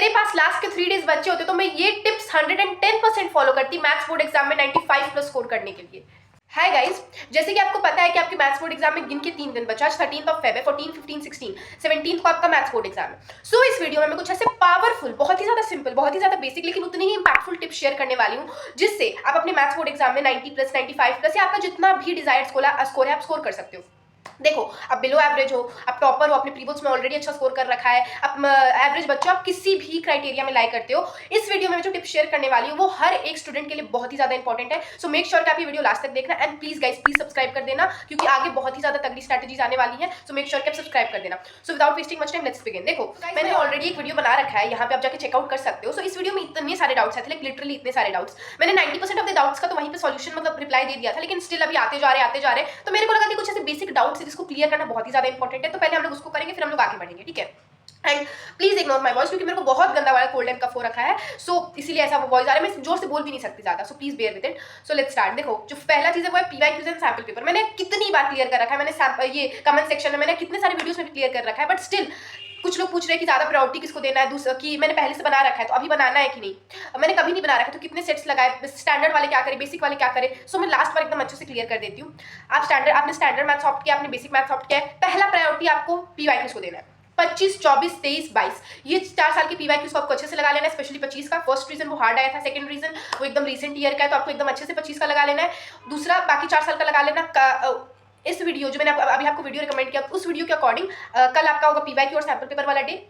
मेरे पास लास्ट के 3 डेज बच्चे होते तो मैं ये टिप्स 110% फॉलो करती मैथ्स बोर्ड एग्जाम में 95 प्लस स्कोर करने के लिए। हाय गाइस, जैसे कि आपको पता है कि आपके मैथ्स बोर्ड एग्जाम में गिन के 3 दिन बचा। आज 13th ऑफ फेब है, 14, 15, 16, 17 को आपका मैथ्स बोर्ड एग्जाम है। सो इस वीडियो में मैं कुछ ऐसे पावरफुल, बहुत ही ज्यादा सिंपल, बहुत ही ज्यादा बेसिक लेकिन उतनी ही इंपैक्टफुल टिप्स शेयर करने वाली हूँ जिससे आप अपने मैथ्स बोर्ड एग्जाम में 90 प्लस, 95 प्लस या आपका जितना भी डिजायर्ड स्कोर है आप स्कोर कर सकते हो। देखो, आप बिलो एवरेज हो, आप टॉपर हो, आपने प्रीबोर्ड्स में ऑलरेडी अच्छा स्कोर कर रखा है, आप एवरेज बच्चों, आप किसी भी क्राइटेरिया में लाई करते हो, इस वीडियो में जो टिप्स शेयर करने वाली हूँ वो हर एक स्टूडेंट के लिए बहुत ही ज्यादा इंपॉर्टेंट है। सो मेक श्योर कि आप ये वीडियो लास्ट तक देखना and please guys please subscribe कर देना क्योंकि आगे बहुत ही ज्यादा तगड़ी स्ट्रैटेजीज आने वाली है। सो मेक श्योर कि आप सब्सक्राइब कर देना। So without wasting much time let's begin. देखो, मैंने ऑलरेडी एक वीडियो बना रखा है, यहाँ पे आप जाके चेकआउट कर सकते हो। सो इस वीडियो में इतने सारे डाउट्स आते हैं, लिटरली इतने सारे डाउट्स। मैंने 90% ऑफ द डाउट्स का तो वहीं पे सॉल्यूशन मतलब रिप्लाई दे दिया था, लेकिन स्टिल अभी आते जा रहे तो मेरे को लगा कि कुछ ऐसे बेसिक डाउट्स है जिसको क्लियर करना बहुत ही ज्यादा इंपॉर्टेंट है। तो पहले हम लोग उसको करेंगे, फिर हम लोग आगे बढ़ेंगे, ठीक है। And please ignore my voice क्योंकि मेरे को बहुत गंदा वाला कोल्ड एंड कफ हो रखा है, सो इसीलिए ऐसा वो वॉइस आ रहा है। मैं जोर से बोल भी नहीं सकती ज्यादा, so please bear with it. So let's start. देखो, जो पहला चीज है वो है पीवाईक्यूज एंड सैंपल पेपर। मैंने कितनी बार क्लियर कर रखा है, मैंने ये कमेंट सेक्शन में मैंने कितने सारे वीडियोस में भी क्लियर कर रखा है, बट स्टिल कुछ लोग पूछ रहे हैं कि ज्यादा प्रायोरिटी किसको देना है, दूसरा कि मैंने पहले से बना रखा है तो अभी बनाना है कि नहीं, मैंने कभी नहीं बना रखा तो कितने सेट्स लगाए, स्टैंडर्ड वाले क्या करें, बेसिक वाले क्या करें। सो मैं लास्ट बार एकदम अच्छे से क्लियर कर देती हूँ। आपने स्टैंडर्ड मैथ्स ऑप्ट किया, आपने बेसिक मैथ्स ऑप्ट किया है, पहला प्रायोरिटी आपको पीवाईक्यूज को देना है। 25, 24, 23, 22 ये 4 साल के पीवाईक्यूज को आपको अच्छे से लगा लेना है, स्पेशली 25 का। फर्स्ट रीजन वो हार्ड आया था, सेकंड रीजन वो एकदम रीसेंट ईयर का है तो आपको एकदम अच्छे से 25 का लगा लेना है। दूसरा बाकी 4 साल का लगा लेना। इस वीडियो जो मैंने अभी आपको वीडियो रिकमेंड किया उस वीडियो के अकॉर्डिंग कल आपका होगा पीवाईक्यू और सैंपल पेपर वाला डे।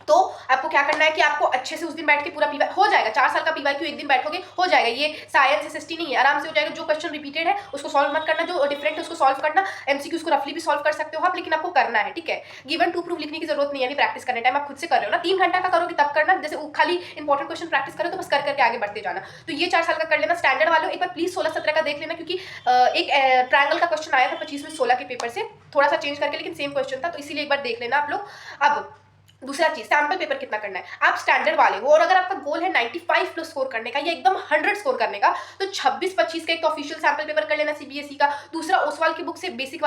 तो आपको क्या करना है कि आपको अच्छे से उस दिन बैठ के पूरा पीवाई हो जाएगा। 4 साल का पीवाईक्यू एक दिन बैठोगे हो जाएगा। ये साइंस एसएसटी नहीं है, आराम से हो जाएगा। जो क्वेश्चन रिपीटेड है उसको सॉल्व मत करना, जो डिफरेंट है उसको सॉल्व करना। एमसीक्यूज को रफली भी सॉल्व कर सकते हो आप, लेकिन आपको करना है, ठीक है। गिवन टू प्रूफ लिखने की जरूरत नहीं है प्रैक्टिस करने टाइम, आप खुद से कर रहे हो ना। 3 घंटा का करोगे तब करना, जैसे खाली इंपॉर्टेंट क्वेश्चन प्रैक्टिस करो तो बस कर करके आगे बढ़ते जाना। तो ये 4 साल का कर लेना। स्टैंडर्ड वालों एक बार प्लीज 16-17 का देख लेना क्योंकि एक ट्रायंगल का क्वेश्चन आया था 25 में 16 के पेपर से, थोड़ा सा चेंज करके, लेकिन सेम क्वेश्चन था, तो इसीलिए एक बार देख लेना आप लोग। अब दूसरा चीज, सैंपल पेपर कितना करना है। आप स्टैंडर्ड वाले हो और अगर आपका गोल है 95 प्लस स्कोर करने का या एकदम 100 स्कोर करने का तो 26-25 का एक तो ऑफिशियल सैंपल पेपर कर लेना सीबीएसई का। दूसरा ओसवाल की बुक से बेसिक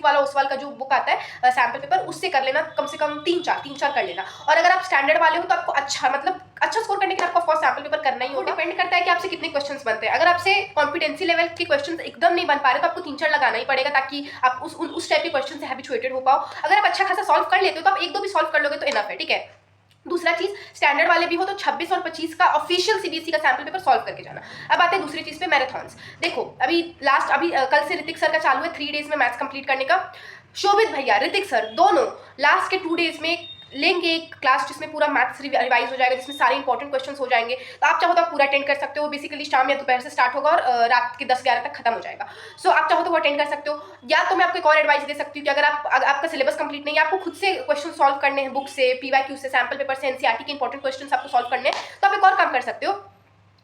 वाला ओसवाल का जो बुक आता है सैंपल पेपर, उससे कर लेना कम से कम 3-4 कर लेना। और अगर आप स्टैंडर्ड वाले हो तो आपको अच्छा स्कोर करने के लिए आपको फर्स्ट सैंपल पेपर करना ही होगा। डिपेंड करता है कि आपसे कितने क्वेश्चंस बनते हैं। अगर आपसे कॉम्पिटेंसी लेवल के क्वेश्चंस एकदम नहीं बन पा रहे तो आपको 3-4 लगाना ही पड़ेगा ताकि आप उस टाइप के क्वेश्चन से हैबिचुएटेड हो पाओ। अगर आप अच्छा खासा सॉल्व कर लेते हो तो आप 1-2 भी सॉल्व कर लोगे तो इनफ है, ठीक है। दूसरा चीज, स्टैंडर्ड वाले भी हो तो 26 और 25 का ऑफिशियल सीबीएसई का सैंपल पेपर सॉल्व करके जाना। अब आते हैं दूसरी चीज पे, मैराथन्स। देखो, अभी कल से ऋतिक सर का चालू है 3 डेज में मैथ्स कंप्लीट करने का। शोभित भैया, ऋतिक सर दोनों लास्ट के 2 डेज में लेंगे एक क्लास जिसमें पूरा मैथ्स रिवाइज हो जाएगा, जिसमें सारे इंपॉर्टेंट क्वेश्चंस हो जाएंगे। तो आप चाहो तो आप पूरा अटेंड कर सकते हो। बेसिकली शाम या दोपहर से स्टार्ट होगा और रात के 10-11 तक खत्म हो जाएगा। सो आप चाहो तो वो अटेंड कर सकते हो। या तो मैं आपको एक और एडवाइस दे सकती हूँ कि अगर आपका सिलेबस कंप्लीट नहीं है, आपको खुद से क्वेश्चन सॉल्व करने हैं बुक से, पीवाईक्यू से, सैंपल पेपर से, एनसीईआरटी के इंपॉर्टेंट क्वेश्चन आपको सॉल्व करने हैं, तो आप एक और काम कर सकते हो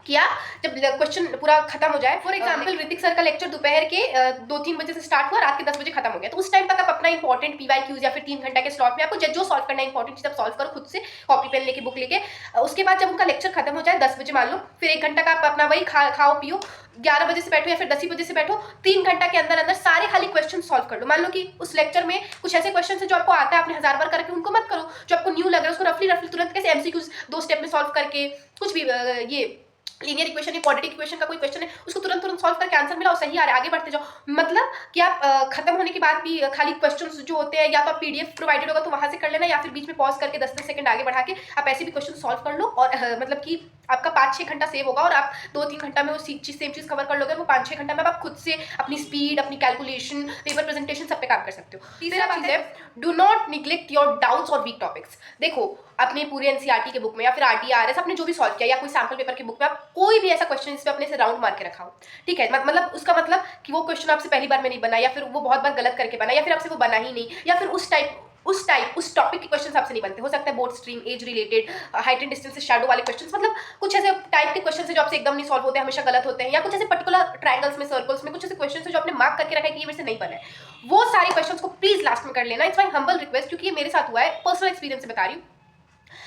कि आप जब क्वेश्चन पूरा खत्म हो जाए, फॉर एग्जाम्पल ऋतिक सर का लेक्चर दोपहर के 2-3 बजे से स्टार्ट हुआ, रात के 10 बजे खत्म हो गया, तो उस टाइम तक आप अपना इंपॉर्टेंट पीवाईक्यूज या फिर 3 घंटा के स्लॉट में आपको जो सॉल्व करना है इंपॉर्टेंट चीज आप सॉल्व करो खुद से, कॉपी पेन लेके, बुक लेके। उसके बाद जब उनका लेक्चर खत्म हो जाए 10 बजे मान लो, फिर 1 घंटा का आप अपना वही खाओ पियो, 11 बजे से बैठो या फिर 10 ही बजे से बैठो, 3 घंटा के अंदर अंदर सारे खाली क्वेश्चन सॉल्व कर लो। मान लो कि उस लेक्चर में कुछ ऐसे क्वेश्चन है जो आपको आता है, आपने 1000 बार करके उनको मत करो। जो आपको न्यू लग रहा है उसको रफली तुरंत कैसे एमसीक्यूज 2 स्टेप में सॉल्व करके, कुछ भी ये लीनियर इक्वेशन या क्वाड्रेटिक इक्वेशन का कोई क्वेश्चन है उसको तुरंत सॉल्व करके आंसर मिला और सही आ रहा है, आगे बढ़ते जाओ। मतलब कि आप खत्म होने के बाद भी खाली क्वेश्चंस जो होते हैं या तो आप पीडीएफ प्रोवाइडेड होगा तो वहां से कर लेना, या फिर बीच में पॉज करके 10-10 सेकंड आगे बढ़ा के आप ऐसे भी क्वेश्चन सॉल्व कर लो और मतलब कि आपका 5-6 घंटा सेव होगा और आप 2-3 घंटा में वो सेम चीज कवर कर लोगे। वो 5-6 घंटा में आप खुद से अपनी स्पीड, अपनी कैलकुलेशन, पेपर प्रेजेंटेशन सब पे काम कर सकते हो। तीसरा चीज है, do not neglect your doubts और वीक टॉपिक्स। देखो, अपने पूरे एनसीईआरटी के बुक में या फिर आरटीआरएस आपने जो भी सॉल्व किया या कोई सैंपल पेपर की बुक में आप कोई भी ऐसा क्वेश्चन इस पे अपने से राउंड मार के रखा हो, ठीक है। मतलब उसका मतलब कि वो क्वेश्चन आपसे पहली बार में नहीं बना, या फिर वो बहुत बार गलत करके बना, या फिर आपसे वो बना ही नहीं, या फिर उस टॉपिक के क्वेश्चन आपसे नहीं बनते। हो सकता है board stream, age related, height and distance से शैडो वाले क्वेश्चन, मतलब कुछ ऐसे टाइप के क्वेश्चन जो आपसे एकदम नहीं सॉल्व होते हैं, हमेशा गलत होते हैं, या कुछ ऐसे पर्टिकुलर ट्रायंगल्स में, सर्कल्स में कुछ ऐसे क्वेश्चन जो आपने मार्क करके रखा है कि ये मेरे से नहीं बना है, वो सारे क्वेश्चन को प्लीज लास्ट में कर लेना। इट्स माई हम्बल रिक्वेस्ट, क्योंकि ये मेरे साथ हुआ है, पर्सनल एक्सपीरियंस से बता रही हूँ।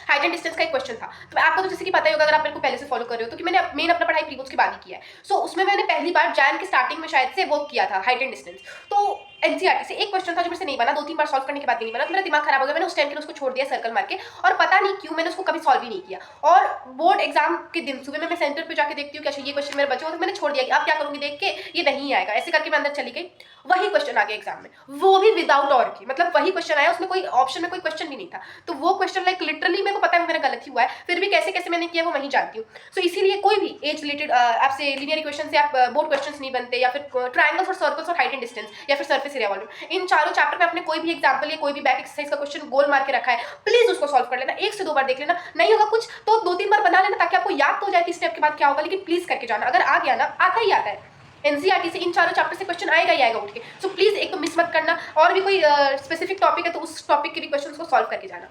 हाइट एंड डिस्टेंस का एक क्वेश्चन था, तो आपको तो जैसे कि पता ही होगा अगर आप मेरे को पहले से फॉलो कर रहे हो तो कि मैंने मेन अपना पढ़ाई प्रीबोर्ड्स के बाद ही किया है। सो उसमें मैंने पहली बार जैन के स्टार्टिंग में शायद से वो किया था हाइट एंड डिस्टेंस। तो एनसीईआरटी से एक क्वेश्चन था जो मेरे से नहीं बना, 2-3 बार सॉल्व करने के बाद भी नहीं बना, तो मेरा दिमाग खराब हो गया। मैंने उस टाइम के लिए उसको छोड़ दिया सर्कल मार के, और पता नहीं क्यों मैंने उसको कभी सॉल्व ही नहीं किया। और बोर्ड एग्जाम के दिन सुबह में मैं सेंटर पे जाके देखती हूँ कि अच्छा ये क्वेश्चन मेरे बचे हो, तो मैंने छोड़ दिया कि अब क्या करूँगी देख के, ये नहीं आएगा, ऐसे करके मैं अंदर चली गई। वही क्वेश्चन आ गया एग्जाम में, वो भी विदाउट और की, मतलब वही क्वेश्चन आया, उसमें कोई ऑप्शन में कोई क्वेश्चन भी नहीं था। तो वो क्वेश्चन लाइक लिटरली मेरे को पता है मेरा गलत ही हुआ है, फिर भी कैसे कैसे मैंने किया वो मैं ही जानती हूँ। सो इसीलिए कोई भी एज रिलेटेड आपसे लीनियर इक्वेशन से आप बोर्ड क्वेश्चंस नहीं बनते, या फिर ट्रायंगल्स और सर्कल्स और हाइट एंड डिस्टेंस, या फिर सरफेस एरिया वॉल्यूम, इन चारों चैप्टर में आपने कोई भी एग्जांपल या कोई भी बैक एक्सरसाइज का क्वेश्चन गोल मार के रखा है, प्लीज उसको सॉल्व कर लेना, 1 से 2 बार देख लेना, नहीं होगा कुछ तो 2-3 बार बना लेना, ताकि आपको याद तो हो जाए कि स्टेप के बाद क्या होगा, लेकिन प्लीज करके जाना। अगर आ गया ना, आता ही आता है, एनसीईआरटी से इन चारों चैप्टर से क्वेश्चन आएगा ही आएगा उठ के। सो प्लीज एक तो मिस मत करना, और भी कोई स्पेसिफिक टॉपिक है तो उस टॉपिक के भी क्वेश्चन को सॉल्व करके जाना।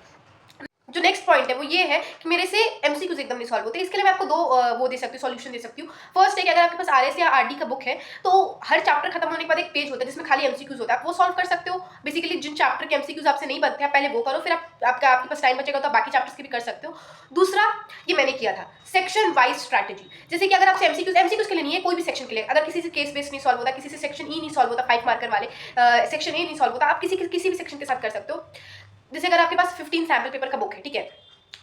जो नेक्स्ट पॉइंट है वो ये है कि मेरे से एमसीक्यूज एकदम नहीं सॉल्व होते। इसके लिए मैं आपको 2 वो दे सकती हूँ, सॉल्यूशन दे सकती हूँ। फर्स्ट है कि अगर आपके पास आरएस या आरडी का बुक है, तो हर चैप्टर खत्म होने के बाद एक पेज होता है जिसमें खाली एमसीक्यूज होता है, आप वो सॉल्व कर सकते हो। बेसिकली जिन चैप्टर के एमसीक्यूज आपसे नहीं बनते हैं पहले वो करो, फिर आपके पास टाइम बचेगा तो बाकी चैप्टर्स के भी कर सकते हो। दूसरा, ये मैंने किया था सेक्शन वाइज स्ट्रैटेजी। जैसे कि अगर आपसे एमसीक्यूज के लिए नहीं है, कोई भी सेक्शन के लिए, अगर किसी से केस बेस नहीं सॉल्व होता, किसी से सेक्शन ई नहीं सॉल्व होता, 5 मार्कर वाले सेक्शन ए नहीं सॉल्व होता, आप किसी भी सेक्शन के साथ कर सकते हो। जैसे अगर आपके पास 15 सैम्पल पेपर का बुक है, ठीक है,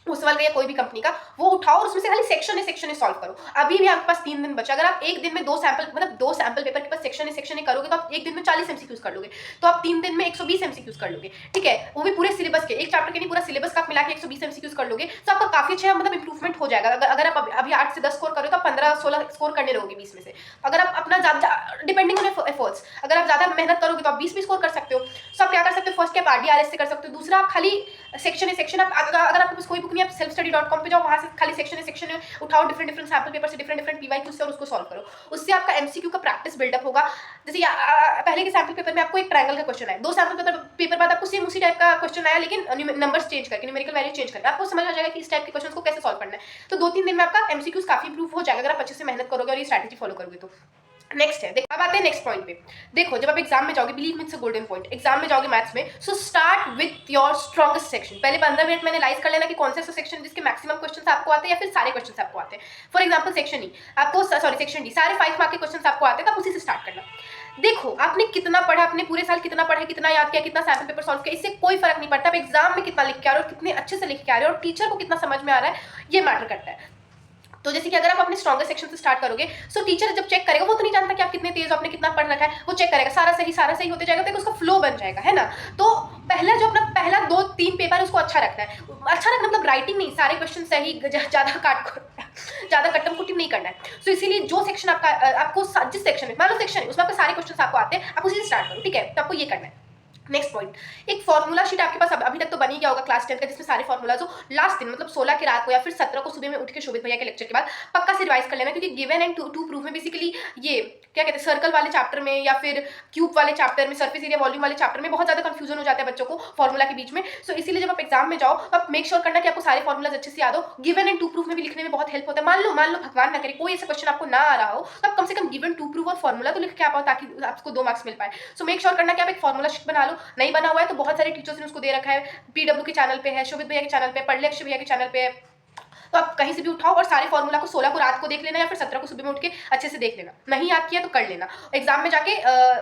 उस वाले या कोई भी कंपनी का, वो उठाओ और उसमें से खाली सेक्शन है सॉल्व करो। अभी भी आपके पास 3 दिन बचा, अगर आप एक दिन में 2 सैंपल पेपर के पास सेक्शन है करोगे तो आप एक दिन में 40 एमसीक्यूज कर लोगे, तो आप 3 दिन में 120 एमसीक्यूज कर लोगे, ठीक है, वो भी पूरे सिलेबस के, एक चैप्टर के नहीं पूरा सिलेबस का आप मिला के 120 एमसीक्यूज कर लोगे, तो आपका काफी अच्छा मतलब इंप्रूवमेंट हो जाएगा। अगर आप अभी 8 से 10 स्कोर करोगे तो आप 15-16 स्कोर करने लगोगे 20 में से। अगर आप अपना ज्यादा डिपेंडिंग ऑन एफर्ट्स, अगर आप ज्यादा मेहनत करोगे तो आप 20 भी स्कोर कर सकते हो। सो आप क्या कर सकते हो, फर्स्ट के आप आरडीआरएस से कर सकते हो, दूसरा आप खाली सेक्शन आप अगर आपके पास कोई बुक नहीं, आप selfstudy.com पे जाओ, वहां से खाली सेक्शन उठाओ, डिफरेंट सैंपल पेपर से डिफरेंट पीवाईक्यू से, और उसको सॉल्व करो। उससे आपका एमसीक्यू का प्रैक्टिस बिल्डअप होगा। जैसे पहले के सैंपल पेपर में आपको एक ट्रायंगल का क्वेश्चन आया, 2 सैंपल पेपर बाद आपको सेम उसी टाइप का क्वेश्चन आया, लेकिन नंबर्स चेंज करके, न्यूमेरिकल वैल्यू चेंज करके, आपको समझ आ जाएगा कि इस टाइप के क्वेश्चन को कैसे सॉल्व करना है। तो 2-3 दिन में आपका एमसीक्यूज काफी इंप्रूव हो जाएगा अगर आप अच्छे से मेहनत करोगे और ये स्ट्रैटेजी फॉलो करोगे तो। नेक्स्ट है, अब आते हैं नेक्स्ट पॉइंट पे। देखो, जब आप एग्जाम में जाओगे, believe me it's a golden point, exam में जाओगे मैथ्स में, so start with your strongest section. पहले 15 मिनट में एनालाइज कर लेना कि कौन सा सेक्शन जिसके मैक्सिमम क्वेश्चंस आपको आते हैं, या फिर सारे क्वेश्चंस आपको आते हैं। फॉर एग्जांपल सेक्शन डी सारे 5 मार्क के क्वेश्चंस आपको आते हैं, तो आप उसी से स्टार्ट करना। देखो आपने कितना पढ़ा, आपने पूरे साल कितना पढ़ा, कितना याद किया, कितना सैंपल पेपर सॉल्व किया, इससे कोई फर्क नहीं पड़ता। आप एग्जाम में कितना लिख के आ रहे हो और कितने अच्छे से लिख के आ रहे हो, और टीचर को कितना समझ में आ रहा है, ये मैटर करता है। तो जैसे कि अगर आप अपने स्ट्रॉन्गर सेक्शन से स्टार्ट करोगे, सो टीचर जब चेक करेगा, वो तो नहीं जानता कि आप कितने तेज हो, आपने कितना पढ़ रखा है, वो चेक करेगा, सारा सही होते जाएगा, तो उसका फ्लो बन जाएगा, है ना। तो पहला 2-3 पेपर है उसको अच्छा रखना है। अच्छा रखना मतलब राइटिंग नहीं, सारे क्वेश्चन सही, ज़्यादा कट्टम कुट्टम नहीं करना है। सो इसीलिए जो सेक्शन आपको जिस सेक्शन में, मान लो सेक्शन है उसमें आपके सारे क्वेश्चन आपको आते हैं, आप उसी से स्टार्ट करो, ठीक है, तो आपको ये करना है। नेक्स्ट पॉइंट, एक फॉर्मूला शीट आपके पास अभी तक तो बनी गया होगा क्लास 10 का, जिसमें सारे फॉर्मूलाज हो। लास्ट दिन मतलब 16 की रात को या फिर 17 को सुबह में उठ के शोभित भैया के लेक्चर के बाद पक्का से रिवाइज कर लेना, क्योंकि गिवन एंड टू प्रूफ में बेसिकली ये क्या कहते हैं, सर्कल वाले चैप्टर में या फिर क्यूब वाले चैप्टर में, सरफेस एरिया वॉल्यूम वाले चैप्टर में बहुत ज्यादा कंफ्यूजन हो जाता है बच्चों को फॉर्मूला के बीच में। सो इसीलिए जब आप एग्जाम में जाओ तो आप मेक श्योर करना कि आपको सारे फॉर्मूलाज अच्छे से याद हो। गिवन एंड टू प्रूफ में भी लिखने में बहुत हेल्प होता है। मान लो भगवान ना करे कोई ऐसा क्वेश्चन आपको ना आ रहा हो, तो आप कम से कम गिवन, टू प्रूफ और फॉर्मूला तो लिख के आ पाओ, ताकि आपको 2 मार्क्स मिल पाए। सो मेक श्योर करना कि आप एक फॉर्मूला शीट बना लो। नहीं बना हुआ है तो बहुत सारे टीचर्स ने उसको दे रखा है, पीडब्ल्यू के चैनल पे है, शोभित भैया के चैनल पे, पढ़ले अक्षय भैया के चैनल पे है, तो आप कहीं से भी उठाओ और सारे फॉर्मूला को 16 को रात को देख लेना, या फिर 17 को सुबह में उठ के अच्छे से देख लेना। नहीं याद किया तो कर लेना। एग्जाम में जाके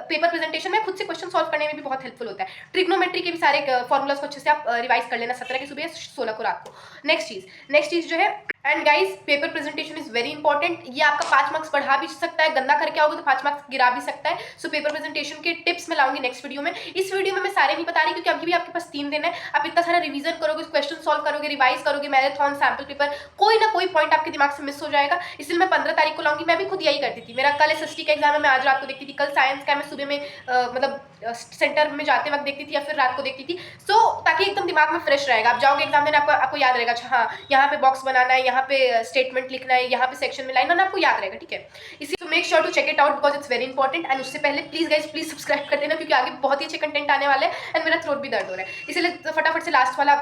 पेपर प्रेजेंटेशन में खुद से क्वेश्चन सॉल्व करने में भी बहुत हेल्पफुल होता है। ट्रिग्नोमेट्री के भी सारे फॉर्मूलाज को अच्छे से आप रिवाइज कर लेना 17 की सुबह, 16 को रात को। नेक्स्ट चीज जो है, and guys paper presentation is very important. ये आपका 5 मार्क्स बढ़ा भी सकता है, गंदा करके आओगे तो 5 मार्क्स गिरा भी सकता है। सो पेपर प्रेजेंटेशन के टिप्स मैं लाऊंगी नेक्स्ट वीडियो में। इस वीडियो में मैं सारे नहीं बता रही, क्योंकि अभी भी आपके पास 3 दिन है। आप इतना सारा रिवीजन करोगे, क्वेश्चन सॉल्व करोगे, रिवाइज करोगे, मैराथन, सैंपल पेपर, कोई ना कोई पॉइंट आपके दिमाग से मिस हो जाएगा। इसलिए मैं 15 तारीख को लाऊंगी। मैं भी खुद यही करती थी। मेरा कल एसएसटी का एग्जाम है, मैं आज रात को देखती थी। कल साइंस का मैं सुबह में मतलब सेंटर में जाते वक्त देखती थी, या फिर रात को देखती थी। सो ताकि एकदम दिमाग में फ्रेश रहेगा। आप जाओगे एग्जाम देने, आपको याद रहेगा, अच्छा हाँ यहाँ पे बॉक्स बनाना है, यहाँ पे स्टेटमेंट लिखना है, यहाँ पे सेक्शन में लाइन, और आपको याद रहेगा, ठीक है। इसी तो make sure to check it out because it's very important. And उससे पहले प्लीज सब्सक्राइब कर देना, क्योंकि आगे बहुत ही अच्छे कंटेंट आने वाले हैं एंड मेरा थ्रोट भी दर्द हो रहा है, इसलिए फटाफट से लास्ट वाला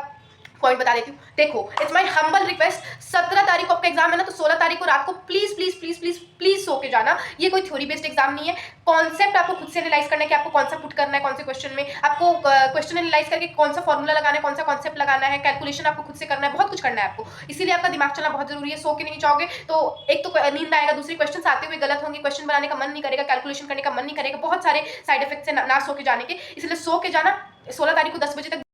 पॉइंट बता देती हूँ। देखो, इट्स माय हम्बल रिक्वेस्ट, 17 तारीख को आपका एग्जाम है ना, तो 16 तारीख को रात को please please please please please so के जाना। ये कोई थ्योरी बेस्ड एग्जाम नहीं है, कॉन्सेप्ट आपको खुद से एनालाइज करना है कि आपको कौन सा पुट करना है, कौन से क्वेश्चन में आपको क्वेश्चन एनालाइज करके कौन सा फॉर्मूला लगाना है, कौन सा कॉन्सेप्ट लगाना है, कैलकुलेशन आपको खुद से करना है, बहुत कुछ करना है आपको। इसीलिए आपका दिमाग चलना बहुत जरूरी है। सो के नहीं जाओगे तो एक तो नींद आएगा, दूसरे क्वेश्चन आते हुए गलत होंगे, क्वेश्चन बनाने का मन नहीं करेगा, कैलकुलेशन करने का मन नहीं करेगा, बहुत सारे साइड इफेक्ट्स है ना सो के जाने के। इसलिए सो के जाना। 16 तारीख को 10 बजे तक